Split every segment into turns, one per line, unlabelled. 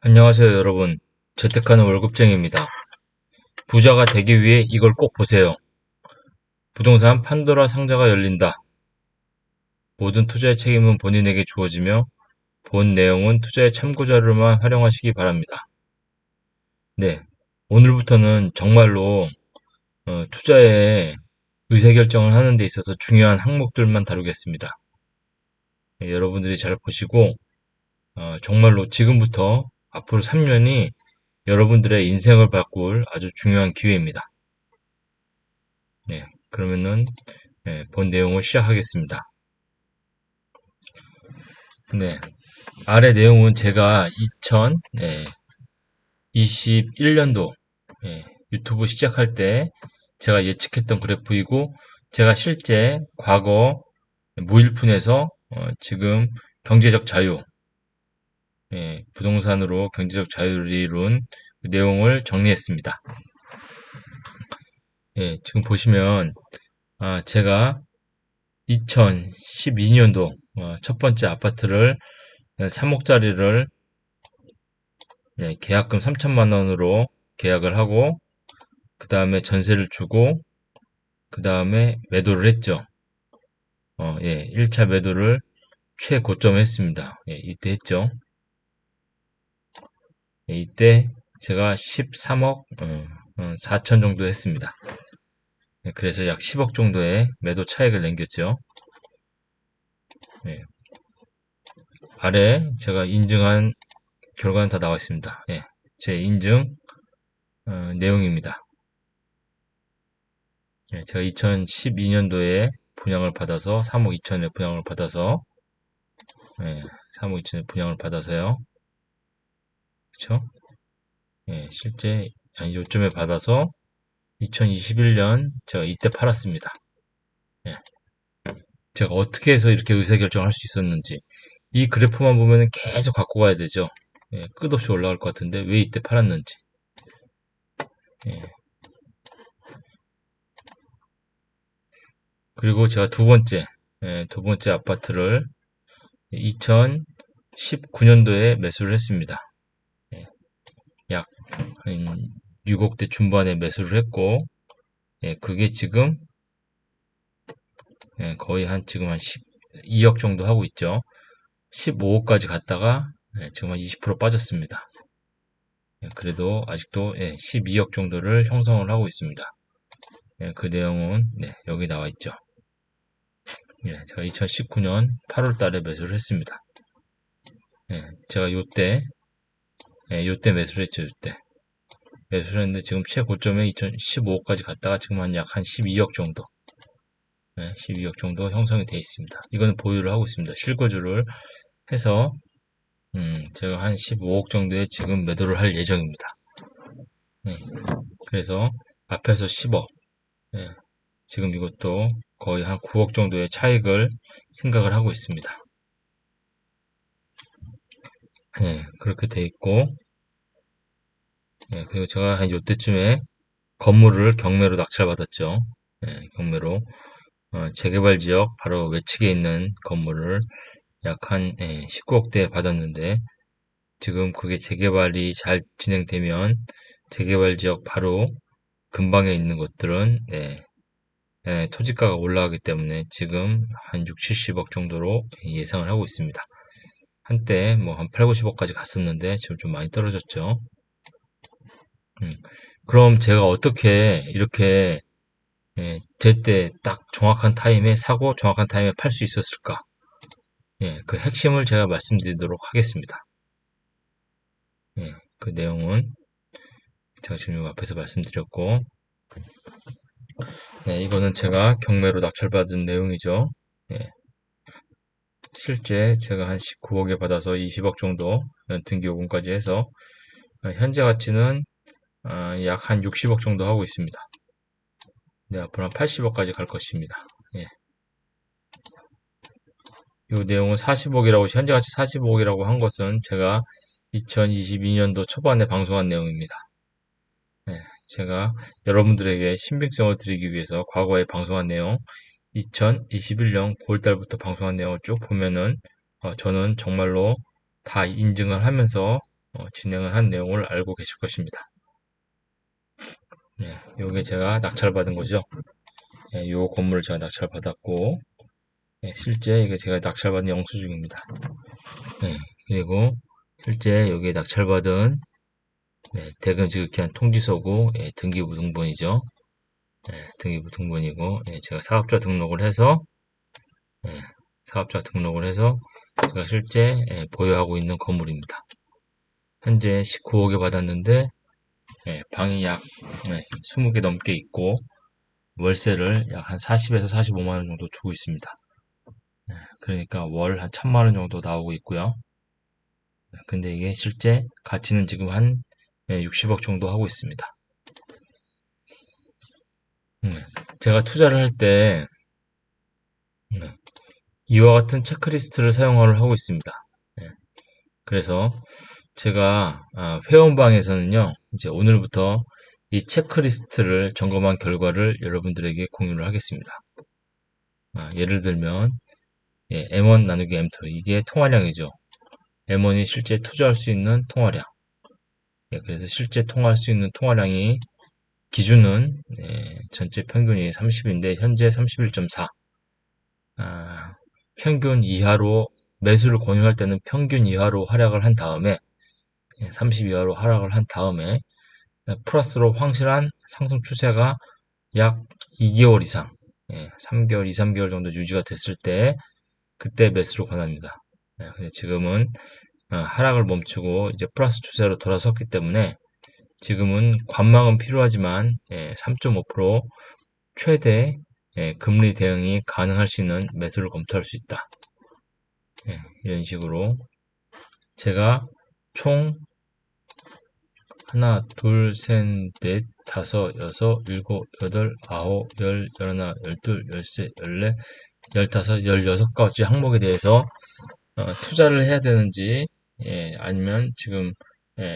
안녕하세요, 여러분. 재테크하는 월급쟁이입니다. 부자가 되기 위해 이걸 꼭 보세요. 부동산 판도라 상자가 열린다. 모든 투자의 책임은 본인에게 주어지며 본 내용은 투자의 참고 자료로만 활용하시기 바랍니다. 네, 오늘부터는 정말로 투자에 의사결정을 하는 데 있어서 중요한 항목들만 다루겠습니다. 네, 여러분들이 잘 보시고 정말로 지금부터 앞으로 3년이 여러분들의 인생을 바꿀 아주 중요한 기회입니다. 네, 그러면은 본 내용을 시작하겠습니다. 네, 아래 내용은 제가 2021년도 유튜브 시작할 때 제가 예측했던 그래프이고 제가 실제 과거 무일푼에서 지금 경제적 자유, 부동산으로 경제적 자유를 이룬 그 내용을 정리했습니다. 지금 보시면 제가 2012년도 첫 번째 아파트를 3억짜리를 계약금 3천만 원으로 계약을 하고 그 다음에 전세를 주고 그 다음에 매도를 했죠. 1차 매도를 최고점 했습니다. 이때 했죠. 이때 제가 13억 4천 정도 했습니다. 그래서 약 10억 정도의 매도 차익을 남겼죠. 아래 제가 인증한 결과는 다 나와 있습니다. 제 인증 내용입니다. 제가 2012년도에 분양을 받아서 3억 2천에 분양을 받아서 3억 2천에 분양을 받아서요. 그쵸? 실제 요점에 받아서 2021년 제가 이때 팔았습니다. 제가 어떻게 해서 이렇게 의사결정을 할 수 있었는지 이 그래프만 보면 계속 갖고 가야 되죠. 끝없이 올라갈 것 같은데 왜 이때 팔았는지. 그리고 제가 두 번째 아파트를 2019년도에 매수를 했습니다. 약 6억대 중반에 매수를 했고, 그게 지금 거의 지금 한 12억 정도 하고 있죠. 15억까지 갔다가 지금 한 20% 빠졌습니다. 그래도 아직도 12억 정도를 형성을 하고 있습니다. 그 내용은 여기 나와 있죠. 제가 2019년 8월 달에 매수를 했습니다. 제가 요때 매수를 했죠. 요때 매수를 했는데 지금 최고점에 2015억까지 갔다가 지금 약 한 12억 정도 12억 정도 형성이 되어 있습니다. 이거는 보유를 하고 있습니다. 실거주를 해서 제가 한 15억 정도에 지금 매도를 할 예정입니다. 그래서 앞에서 10억 지금 이것도 거의 한 9억 정도의 차익을 생각을 하고 있습니다. 그렇게 돼 있고 그리고 제가 한 요때쯤에 건물을 경매로 낙찰받았죠. 경매로 재개발 지역 바로 외측에 있는 건물을 약 한 19억대 받았는데 지금 그게 재개발이 잘 진행되면 재개발 지역 바로 근방에 있는 것들은 토지가가 올라가기 때문에 지금 한 6, 70억 정도로 예상을 하고 있습니다. 한때 뭐 한 8, 90억까지 갔었는데 지금 좀 많이 떨어졌죠. 그럼 제가 어떻게 이렇게 제때 딱 정확한 타임에 사고 정확한 타임에 팔 수 있었을까? 그 핵심을 제가 말씀드리도록 하겠습니다. 그 내용은 제가 지금 앞에서 말씀드렸고, 이거는 제가 경매로 낙찰받은 내용이죠. 실제 제가 한 19억에 받아서 20억 정도 등기요금까지 해서 현재 가치는 약 한 60억 정도 하고 있습니다. 앞으로 한 80억까지 갈 것입니다. 이 내용은 40억이라고 현재 가치 45억이라고 한 것은 제가 2022년도 초반에 방송한 내용입니다. 제가 여러분들에게 신빙성을 드리기 위해서 과거에 방송한 내용 2021년 9월달부터 방송한 내용을 쭉 보면은 저는 정말로 다 인증을 하면서 진행을 한 내용을 알고 계실 것입니다. 네, 요게 제가 낙찰받은 거죠. 네, 요 건물을 제가 낙찰받았고, 네, 실제 이게 제가 낙찰받은 영수증입니다. 네, 그리고 실제 여기에 낙찰받은 대금 지급기한 통지서고 등기부등본이죠. 등기부등본이고 제가 사업자 등록을 해서 사업자 등록을 해서 제가 실제 보유하고 있는 건물입니다. 현재 19억에 받았는데 방이 약 20개 넘게 있고 월세를 약 한 40에서 45만 원 정도 주고 있습니다. 그러니까 월 한 1000만 원 정도 나오고 있고요. 근데 이게 실제 가치는 지금 한 60억 정도 하고 있습니다. 제가 투자를 할 때 이와 같은 체크리스트를 사용을 하고 있습니다. 그래서 제가 회원방에서는요, 이제 오늘부터 이 체크리스트를 점검한 결과를 여러분들에게 공유를 하겠습니다. 예를 들면 M1 나누기 M2 이게 통화량이죠. M1이 실제 투자할 수 있는 통화량. 그래서 실제 통화할 수 있는 통화량이 기준은 전체 평균이 30인데 현재 31.4. 평균 이하로 매수를 권유할 때는 평균 이하로 하락을 한 다음에 30 이하로 하락을 한 다음에 플러스로 확실한 상승 추세가 약 2개월 이상 3개월, 2, 3개월 정도 유지가 됐을 때 그때 매수를 권합니다. 지금은 하락을 멈추고 이제 플러스 추세로 돌아섰기 때문에 지금은 관망은 필요하지만 3.5% 최대 금리 대응이 가능할 수 있는 매수를 검토할 수 있다. 이런 식으로 제가 총 하나, 둘, 셋, 넷, 다섯, 여섯, 일곱, 여덟, 아홉, 열, 열하나, 열둘, 열세, 열네, 열다섯, 열여섯 가지 항목에 대해서 투자를 해야 되는지 아니면 지금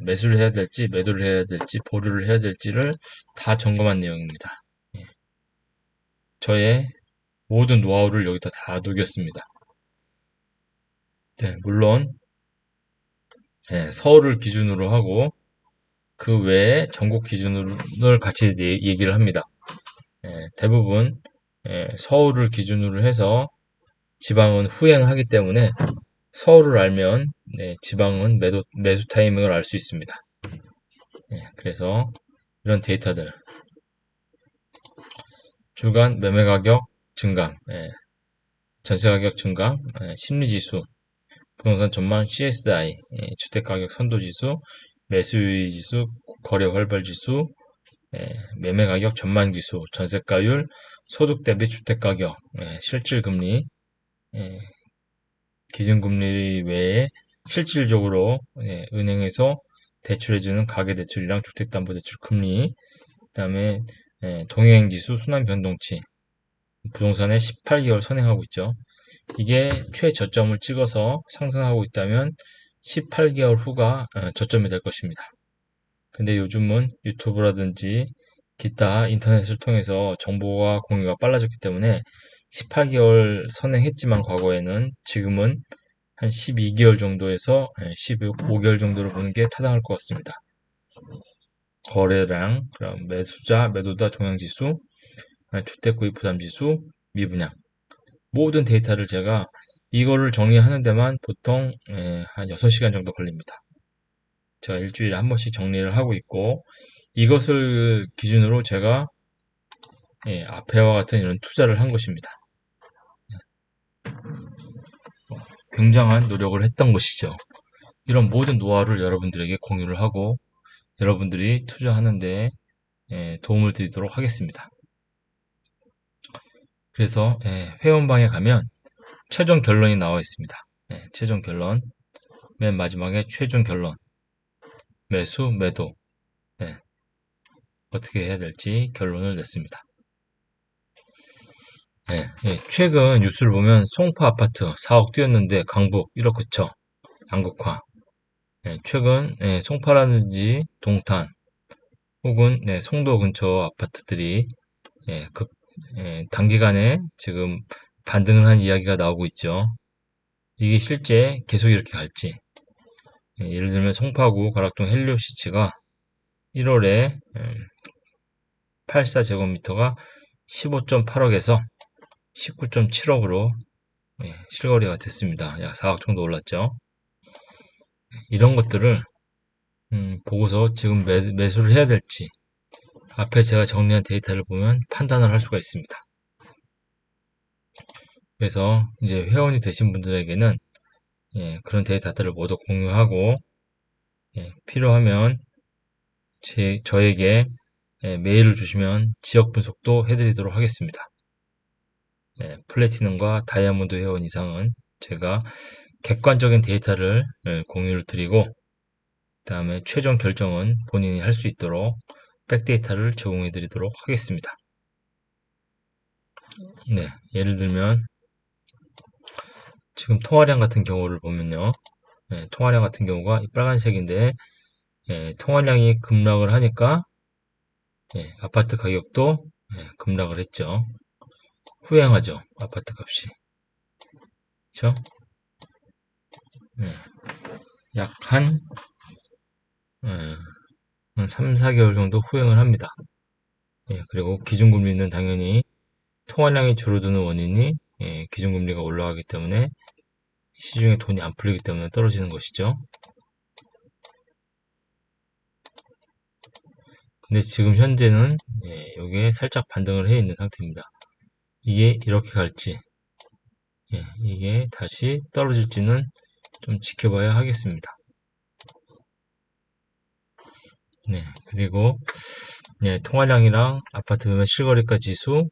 매수를 해야 될지 매도를 해야 될지 보류를 해야 될지를 다 점검한 내용입니다. 저의 모든 노하우를 여기다 다 녹였습니다. 물론 서울을 기준으로 하고 그 외에 전국 기준을 같이 얘기를 합니다. 대부분 서울을 기준으로 해서 지방은 후행하기 때문에 서울을 알면 지방은 매수 타이밍을 알 수 있습니다. 그래서 이런 데이터들 주간 매매 가격 증감, 전세 가격 증감, 심리지수, 부동산 전망 CSI, 주택가격 선도지수, 매수유의 지수, 거래 활발 지수, 매매 가격 전망 지수, 전세가율, 소득 대비 주택가격, 실질금리, 기준금리 외에 실질적으로 은행에서 대출해주는 가계대출이랑 주택담보대출 금리, 그 다음에 동행지수, 순환변동치, 부동산에 18개월 선행하고 있죠. 이게 최저점을 찍어서 상승하고 있다면 18개월 후가 저점이 될 것입니다. 근데 요즘은 유튜브라든지 기타 인터넷을 통해서 정보가 공유가 빨라졌기 때문에 18개월 선행했지만 과거에는 지금은 한 12개월 정도에서 15개월 정도를 보는 게 타당할 것 같습니다. 거래량, 그럼 매수자, 매도자 종양지수, 주택 구입 부담지수, 미분양 모든 데이터를 제가 이거를 정리하는 데만 보통 한 6시간 정도 걸립니다. 제가 일주일에 한 번씩 정리를 하고 있고 이것을 기준으로 제가 앞에와 같은 이런 투자를 한 것입니다. 굉장한 노력을 했던 것이죠. 이런 모든 노하우를 여러분들에게 공유를 하고 여러분들이 투자하는 데 도움을 드리도록 하겠습니다. 그래서 회원방에 가면 최종 결론이 나와 있습니다. 최종 결론 맨 마지막에 최종 결론 매수, 매도 어떻게 해야 될지 결론을 냈습니다. 최근 뉴스를 보면 송파 아파트 4억 뛰었는데 강북 1억 그쳐 양극화. 최근 송파라든지 동탄 혹은 송도 근처 아파트들이 단기간에 지금 반등을 한 이야기가 나오고 있죠. 이게 실제 계속 이렇게 갈지 예를 들면 송파구 가락동 헬리오시치가 1월에 84제곱미터가 15.8억에서 19.7억으로 실거래가 됐습니다. 약 4억 정도 올랐죠. 이런 것들을 보고서 지금 매수를 해야 될지 앞에 제가 정리한 데이터를 보면 판단을 할 수가 있습니다. 그래서 이제 회원이 되신 분들에게는 그런 데이터들을 모두 공유하고 필요하면 저에게 메일을 주시면 지역 분석도 해드리도록 하겠습니다. 플래티넘과 다이아몬드 회원 이상은 제가 객관적인 데이터를 공유를 드리고 그 다음에 최종 결정은 본인이 할 수 있도록 백데이터를 제공해 드리도록 하겠습니다. 예를 들면 지금 통화량 같은 경우를 보면요. 통화량 같은 경우가 빨간색인데 통화량이 급락을 하니까 아파트 가격도 급락을 했죠. 후행하죠. 아파트 값이. 그쵸? 약 한 3, 4개월 정도 후행을 합니다. 그리고 기준금리는 당연히 통화량이 줄어드는 원인이 기준금리가 올라가기 때문에 시중에 돈이 안 풀리기 때문에 떨어지는 것이죠. 근데 지금 현재는 이게 살짝 반등을 해 있는 상태입니다. 이게 이렇게 갈지 이게 다시 떨어질지는 좀 지켜봐야 하겠습니다. 그리고 통화량이랑 아파트 매매 실거래가 지수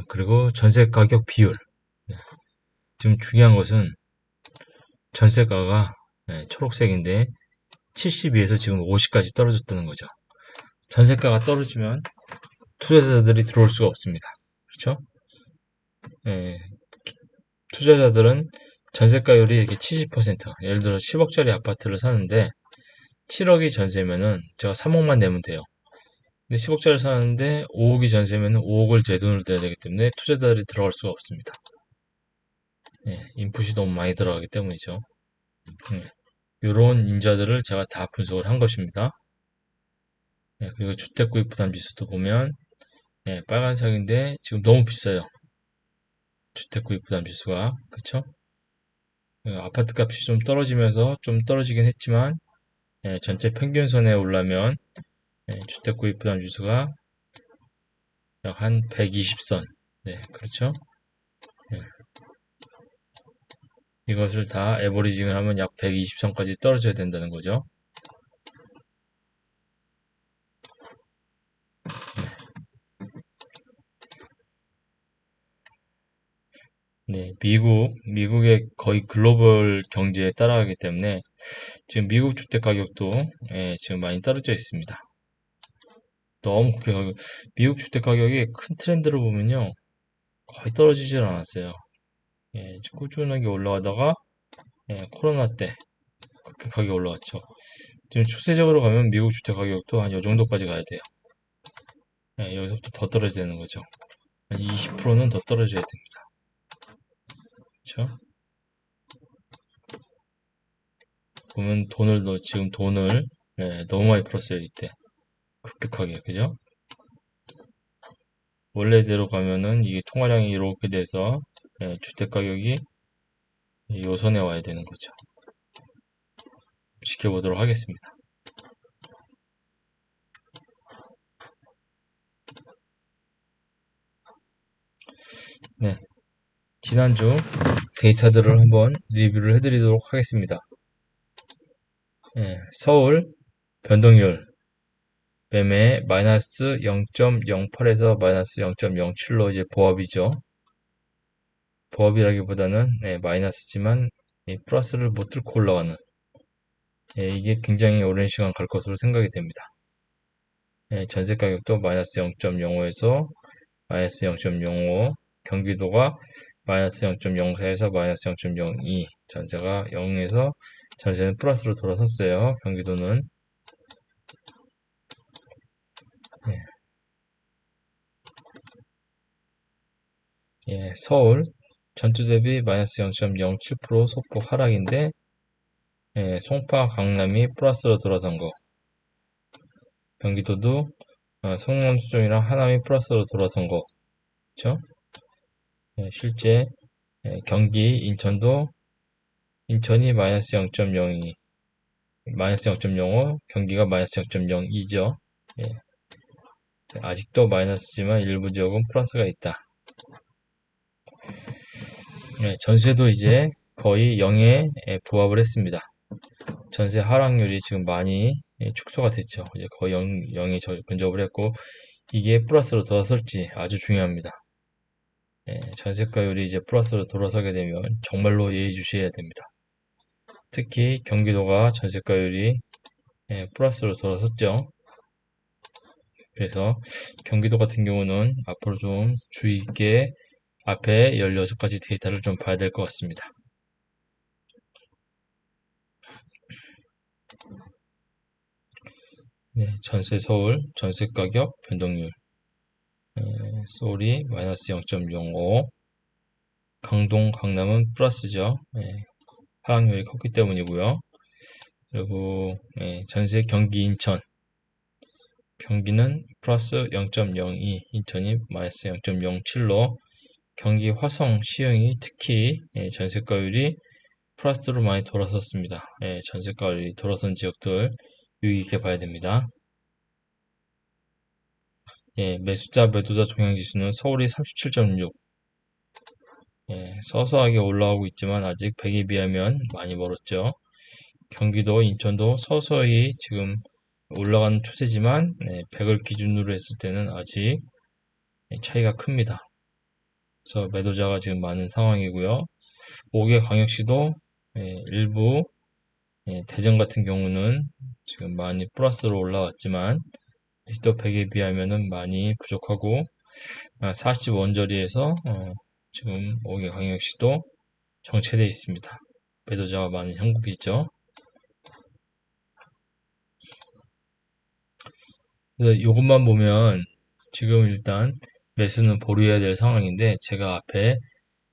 그리고 전세 가격 비율 지금 중요한 것은 전세가가 초록색인데 72에서 지금 50까지 떨어졌다는 거죠. 전세가가 떨어지면 투자자들이 들어올 수가 없습니다. 그렇죠? 투자자들은 전세가율이 이렇게 70%, 예를 들어 10억짜리 아파트를 사는데 7억이 전세면은 제가 3억만 내면 돼요. 근데 10억짜리 사는데 5억이 전세면은 5억을 제 돈으로 내야 되기 때문에 투자자들이 들어갈 수가 없습니다. 인풋이 너무 많이 들어가기 때문이죠. 이런 인자들을 제가 다 분석을 한 것입니다. 그리고 주택구입 부담지수도 보면 빨간색인데 지금 너무 비싸요. 주택구입 부담지수가 그쵸? 아파트 값이 좀 떨어지면서 좀 떨어지긴 했지만 전체 평균선에 오르면 주택구입 부담지수가 약 한 120선 그렇죠? 이것을 다 에버리징을 하면 약 120선까지 떨어져야 된다는 거죠. 미국의 거의 글로벌 경제에 따라가기 때문에 지금 미국 주택 가격도 지금 많이 떨어져 있습니다. 너무 미국 주택 가격이 큰 트렌드를 보면요 거의 떨어지질 않았어요. 꾸준하게 올라가다가 코로나 때 급격하게 올라왔죠. 지금 추세적으로 가면 미국 주택 가격도 한 요 정도까지 가야 돼요. 여기서부터 더 떨어져야 되는 거죠. 한 20%는 더 떨어져야 됩니다. 그렇죠? 보면 지금 돈을 너무 많이 풀었어요 이때 급격하게 그죠? 원래대로 가면은 이게 통화량이 이렇게 돼서 주택 가격이 요 선에 와야 되는 거죠. 지켜보도록 하겠습니다. 지난주 데이터들을 한번 리뷰를 해드리도록 하겠습니다. 서울 변동률 매매 마이너스 0.08에서 마이너스 0.07로 이제 보합이죠. 보합이라기보다는 마이너스지만 플러스를 못 뚫고 올라가는 이게 굉장히 오랜 시간 갈 것으로 생각이 됩니다. 전세 가격도 마이너스 0.05에서 마이너스 0.05 경기도가 마이너스 0.04에서 마이너스 0.02 전세가 0에서 전세는 플러스로 돌아섰어요. 경기도는 서울 전주 대비 마이너스 0.07% 소폭 하락인데 송파, 강남이 플러스로 돌아선 거. 경기도도 성남, 수정이랑 하남이 플러스로 돌아선 거. 그쵸? 실제 경기, 인천이 마이너스 0.02, 마이너스 0.05, 경기가 마이너스 0.02죠. 아직도 마이너스지만 일부 지역은 플러스가 있다. 전세도 이제 거의 0에 부합을 했습니다. 전세 하락률이 지금 많이 축소가 됐죠. 이제 거의 0에 근접을 했고, 이게 플러스로 돌아설지 아주 중요합니다. 전세가율이 이제 플러스로 돌아서게 되면 정말로 예의주시해야 됩니다. 특히 경기도가 전세가율이 플러스로 돌아섰죠. 그래서 경기도 같은 경우는 앞으로 좀 주의 있게 앞에 16가지 데이터를 좀 봐야 될 것 같습니다. 전세 서울, 전세 가격 변동률. 서울이 마이너스 0.05, 강동, 강남은 플러스죠. 하락률이 컸기 때문이고요. 그리고 전세 경기 인천. 경기는 플러스 0.02, 인천이 마이너스 0.07로 경기 화성, 시흥이 특히 전세가율이 플러스로 많이 돌아섰습니다. 전세가율이 돌아선 지역들 유의 깊게 봐야 됩니다. 매수자, 매도자 동향지수는 서울이 37.6, 서서하게 올라오고 있지만 아직 100에 비하면 많이 멀었죠. 경기도, 인천도 서서히 지금 올라가는 추세지만 100을 기준으로 했을 때는 아직 차이가 큽니다. 그래서 매도자가 지금 많은 상황이고요. 5개 광역시도 일부 대전 같은 경우는 지금 많이 플러스로 올라왔지만 또 100에 비하면은 많이 부족하고 40원저리에서 지금 5개 광역시도 정체되어 있습니다. 매도자가 많은 형국이죠. 그래서 이것만 보면 지금 일단 매수는 보류해야 될 상황인데 제가 앞에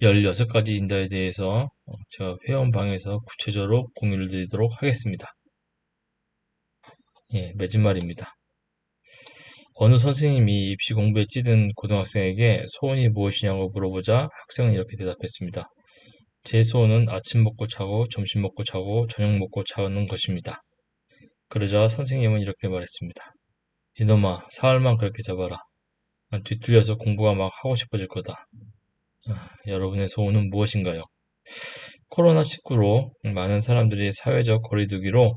16가지 인더에 대해서 제가 회원방에서 구체적으로 공유를 드리도록 하겠습니다. 매진말입니다. 어느 선생님이 입시 공부에 찌든 고등학생에게 소원이 무엇이냐고 물어보자 학생은 이렇게 대답했습니다. 제 소원은 아침 먹고 자고 점심 먹고 자고 저녁 먹고 자는 것입니다. 그러자 선생님은 이렇게 말했습니다. 이놈아, 사흘만 그렇게 잡아라. 뒤틀려서 공부가 막 하고 싶어질 거다. 여러분의 소원은 무엇인가요? 코로나19로 많은 사람들이 사회적 거리두기로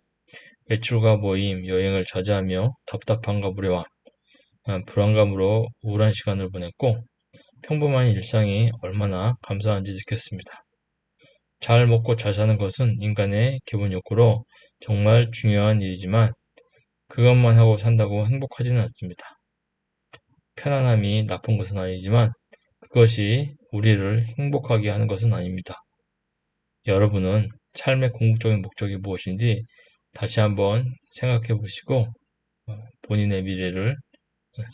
외출과 모임, 여행을 자제하며 답답함과 무료와 불안감으로 우울한 시간을 보냈고 평범한 일상이 얼마나 감사한지 느꼈습니다. 잘 먹고 잘 사는 것은 인간의 기본 욕구로 정말 중요한 일이지만 그것만 하고 산다고 행복하지는 않습니다. 편안함이 나쁜 것은 아니지만 그것이 우리를 행복하게 하는 것은 아닙니다. 여러분은 삶의 궁극적인 목적이 무엇인지 다시 한번 생각해 보시고 본인의 미래를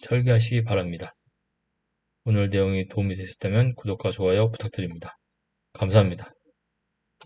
설계하시기 바랍니다. 오늘 내용이 도움이 되셨다면 구독과 좋아요 부탁드립니다. 감사합니다.